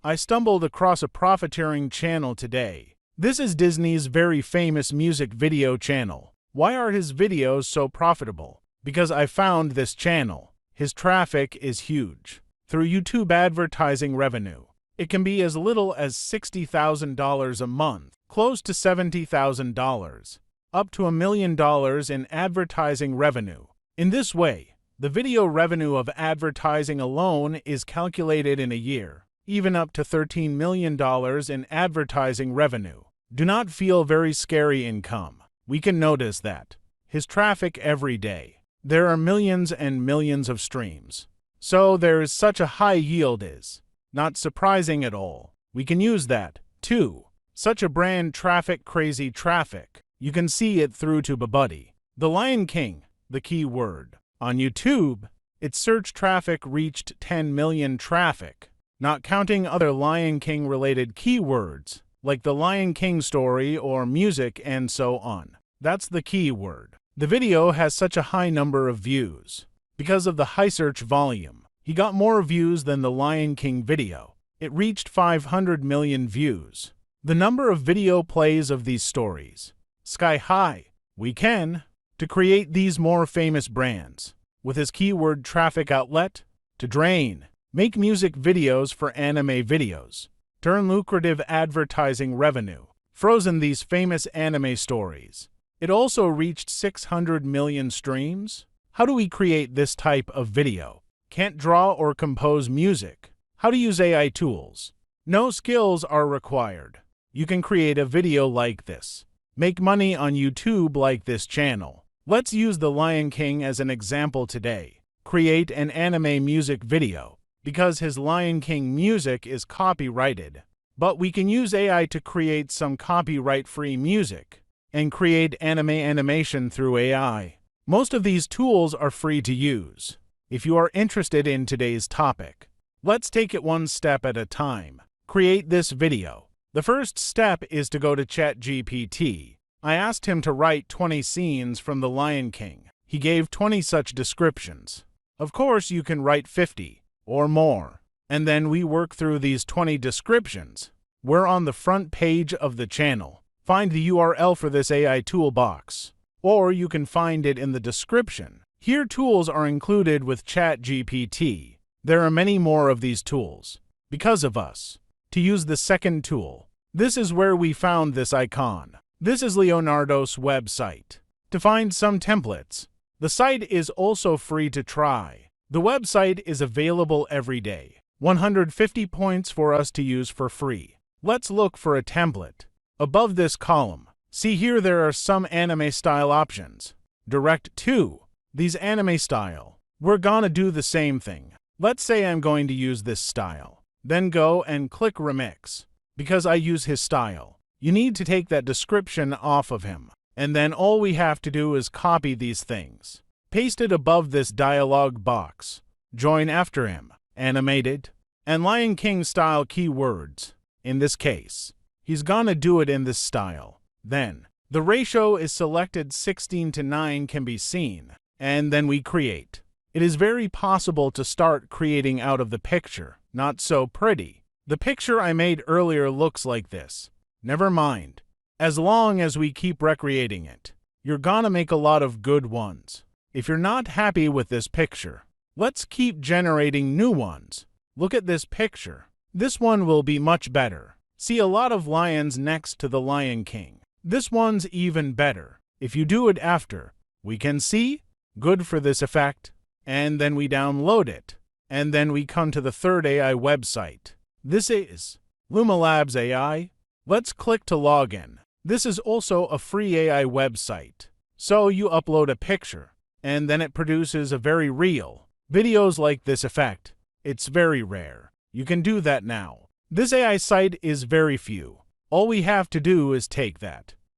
I stumbled across a profiteering channel today. This is Disney's very famous music video channel. Why are his videos so profitable? Because I found this channel. His traffic is huge. Through YouTube advertising revenue, it can be as little as $60,000 a month, close to $70,000, up to $1 million in advertising revenue. In this way, the video revenue of advertising alone is calculated in a year, even up to $13 million in advertising revenue. Do not feel very scary income. We can notice that his traffic every day. There are millions and millions of streams. So there is such a high yield is not surprising at all. We can use that, too. Such a brand traffic, crazy traffic. You can see it through to Buddy. The Lion King, the key word. On YouTube, its search traffic reached 10 million traffic, not counting other Lion King related keywords, like the Lion King story or music and so on. That's the keyword. The video has such a high number of views. Because of the high search volume, he got more views than the Lion King video. It reached 500 million views. The number of video plays of these stories, sky high. We can, to create these more famous brands, with his keyword traffic outlet, to drain, make music videos for anime videos, turn lucrative advertising revenue, frozen these famous anime stories. It also reached 600 million streams. How do we create this type of video? Can't draw or compose music. How to use AI tools? No skills are required. You can create a video like this. Make money on YouTube like this channel. Let's use the Lion King as an example today. Create an anime music video, because his Lion King music is copyrighted. But we can use AI to create some copyright-free music and create anime animation through AI. Most of these tools are free to use. If you are interested in today's topic, let's take it one step at a time. Create this video. The first step is to go to Chat GPT. I asked him to write 20 scenes from The Lion King. He gave 20 such descriptions. Of course, you can write 50 or more. And then we work through these 20 descriptions. We're on the front page of the channel. Find the URL for this AI toolbox, or you can find it in the description. Here, tools are included with Chat GPT. There are many more of these tools. Because of us. To use the second tool, this is where we found this icon. This is Leonardo's website. To find some templates, the site is also free to try. The website is available every day. 150 points for us to use for free. Let's look for a template. Above this column, see here there are some anime style options. Direct to these anime style. We're gonna do the same thing. Let's say I'm going to use this style. Then go and click Remix. Because I use his style, you need to take that description off of him. And then all we have to do is copy these things. Paste it above this dialog box. Join after him. Animated. And Lion King style keywords. In this case, he's gonna do it in this style. Then, the ratio is selected 16:9 can be seen. And then we create. It is very possible to start creating out of the picture. Not so pretty. The picture I made earlier looks like this. Never mind. As long as we keep recreating it, you're gonna make a lot of good ones. If you're not happy with this picture, let's keep generating new ones. Look at this picture. This one will be much better. See a lot of lions next to the Lion King. This one's even better. If you do it after, we can see, good for this effect. And then we download it. And then we come to the third AI website. This is Luma Labs AI. Let's click to log in. This is also a free AI website. So you upload a picture, and then it produces a very real videos like this effect. It's very rare. You can do that now. This AI site is very few. All we have to do is take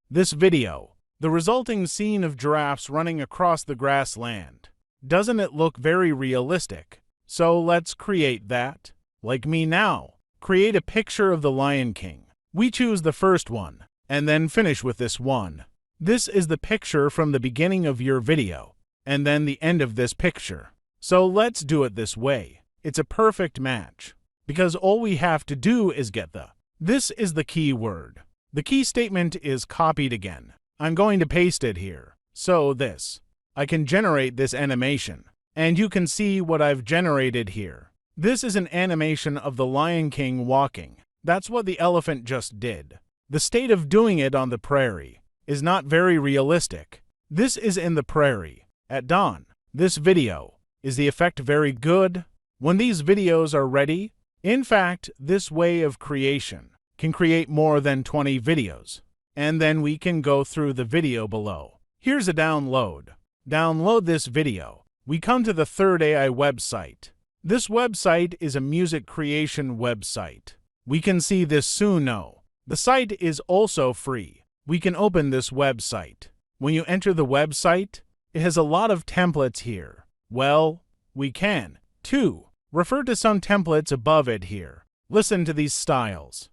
this video, the resulting scene of giraffes running across the grassland. Doesn't it look very realistic? So let's create that. Like me now. Create a picture of the Lion King. We choose the first one, and then finish with this one. This is the picture from the beginning of your video, and then the end of this picture. So let's do it this way. It's a perfect match. because all we have to do is get the. This is the key word. The key statement is copied again. I'm going to paste it here. So this. I can generate this animation. And you can see what I've generated here. This is an animation of the Lion King walking. That's what the elephant just did. The state of doing it on the prairie is not very realistic. This is in the prairie at dawn. This video. Is the effect very good? When these videos are ready, in fact, this way of creation can create more than 20 videos. And then we can go through the video below. Here's a download. Download this video. We come to the third AI website. This website is a music creation website. We can see this soon now. The site is also free. We can open this website. When you enter the website, it has a lot of templates here. Well, we can, too. Refer to some templates above it here. Listen to these styles.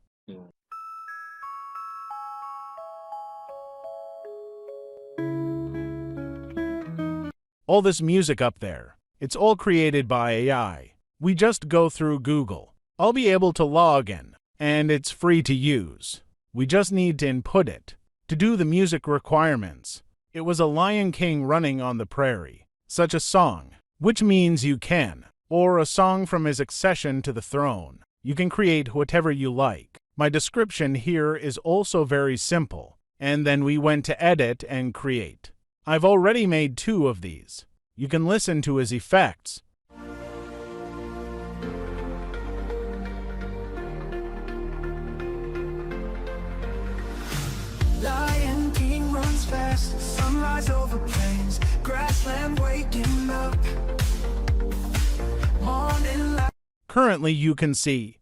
All this music up there, it's all created by AI. We just go through Google. I'll be able to log in, and it's free to use. We just need to input it. To do the music requirements, it was a Lion King running on the prairie. Such a song, which means you can, or a song from his accession to the throne. You can create whatever you like. My description here is also very simple, and then we went to edit and create. I've already made 2 of these. You can listen to his effects. Lion King runs fast, sunrise over plains, grassland waking up. Morning light. Currently you can see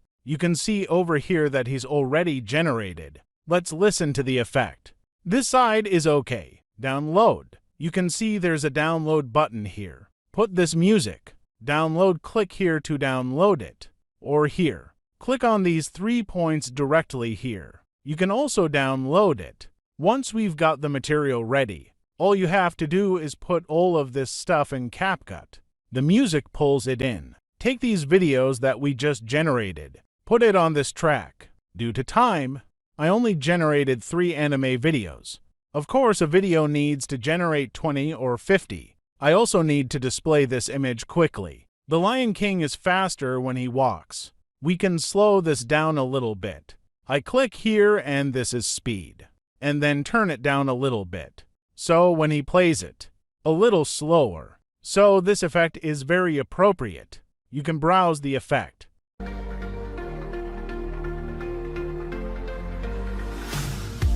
over here that he's already generated. Let's listen to the effect. This side is okay. Download. You can see there's a download button here. Put this music. Download, click here to download it. Or here. Click on these 3 points directly here. You can also download it. Once we've got the material ready, all you have to do is put all of this stuff in CapCut. The music pulls it in. Take these videos that we just generated. Put it on this track. Due to time, I only generated 3 anime videos. Of course, a video needs to generate 20 or 50. I also need to display this image quickly. The Lion King is faster when he walks. We can slow this down a little bit. I click here and this is speed. And then turn it down a little bit. So when he plays it, a little slower. So this effect is very appropriate. You can browse the effect.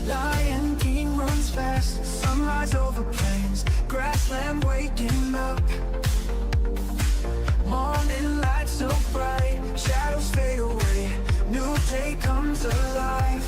Lion King runs fast, sunrise over plains, grassland waking up. Morning light so bright, shadows fade away, new day comes alive.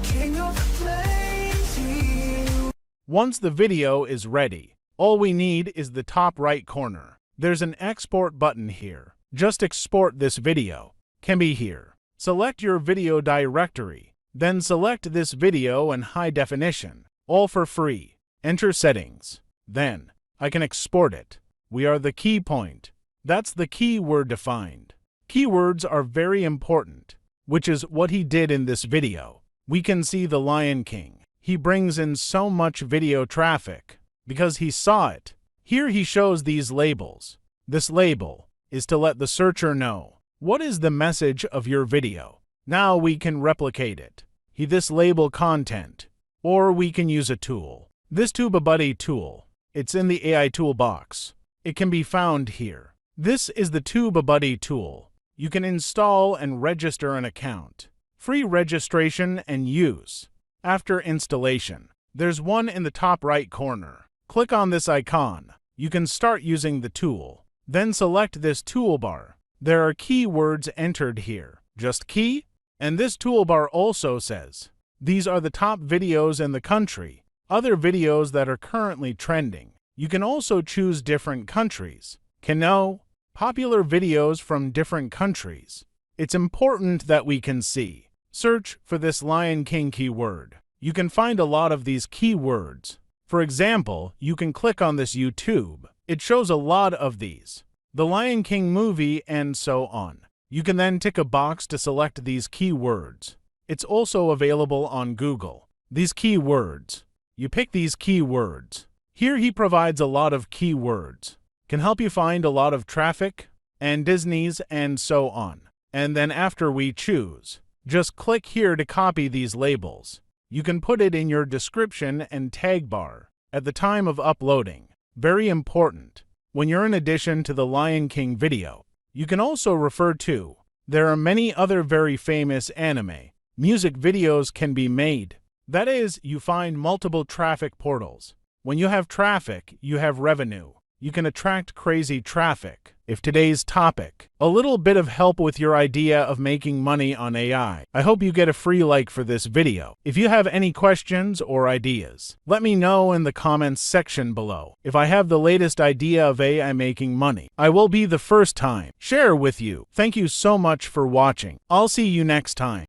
King of the plains, he... Once the video is ready, all we need is the top right corner. There's an export button here. Just export this video. Can be here. Select your video directory. Then select this video in high definition, all for free. Enter settings. Then, I can export it. We are the key point. That's the keyword defined. Keywords are very important, which is what he did in this video. We can see the Lion King. He brings in so much video traffic because he saw it. Here he shows these labels. This label is to let the searcher know what is the message of your video. Now we can replicate it. This label content, or we can use a tool. This TubeBuddy tool, it's in the AI toolbox. It can be found here. This is the TubeBuddy tool. You can install and register an account. Free registration and use. After installation, there's one in the top right corner. Click on this icon. You can start using the tool. Then select this toolbar. There are keywords entered here. Just key. And this toolbar also says, these are the top videos in the country, other videos that are currently trending. You can also choose different countries. Can know popular videos from different countries. It's important that we can see. Search for this Lion King keyword. You can find a lot of these keywords. For example, you can click on this YouTube. It shows a lot of these. The Lion King movie and so on. You can then tick a box to select these keywords. It's also available on Google. These keywords. You pick these keywords. Here he provides a lot of keywords. Can help you find a lot of traffic and Disney's and so on. And then after we choose, just click here to copy these labels. You can put it in your description and tag bar at the time of uploading. Very important. When you're in addition to the Lion King video, you can also refer to. There are many other very famous anime. Music videos can be made. That is, you find multiple traffic portals. When you have traffic, you have revenue. You can attract crazy traffic. If today's topic, a little bit of help with your idea of making money on AI. I hope you get a free like for this video. If you have any questions or ideas, let me know in the comments section below. If I have the latest idea of AI making money, I will be the first time share with you. Thank you so much for watching. I'll see you next time.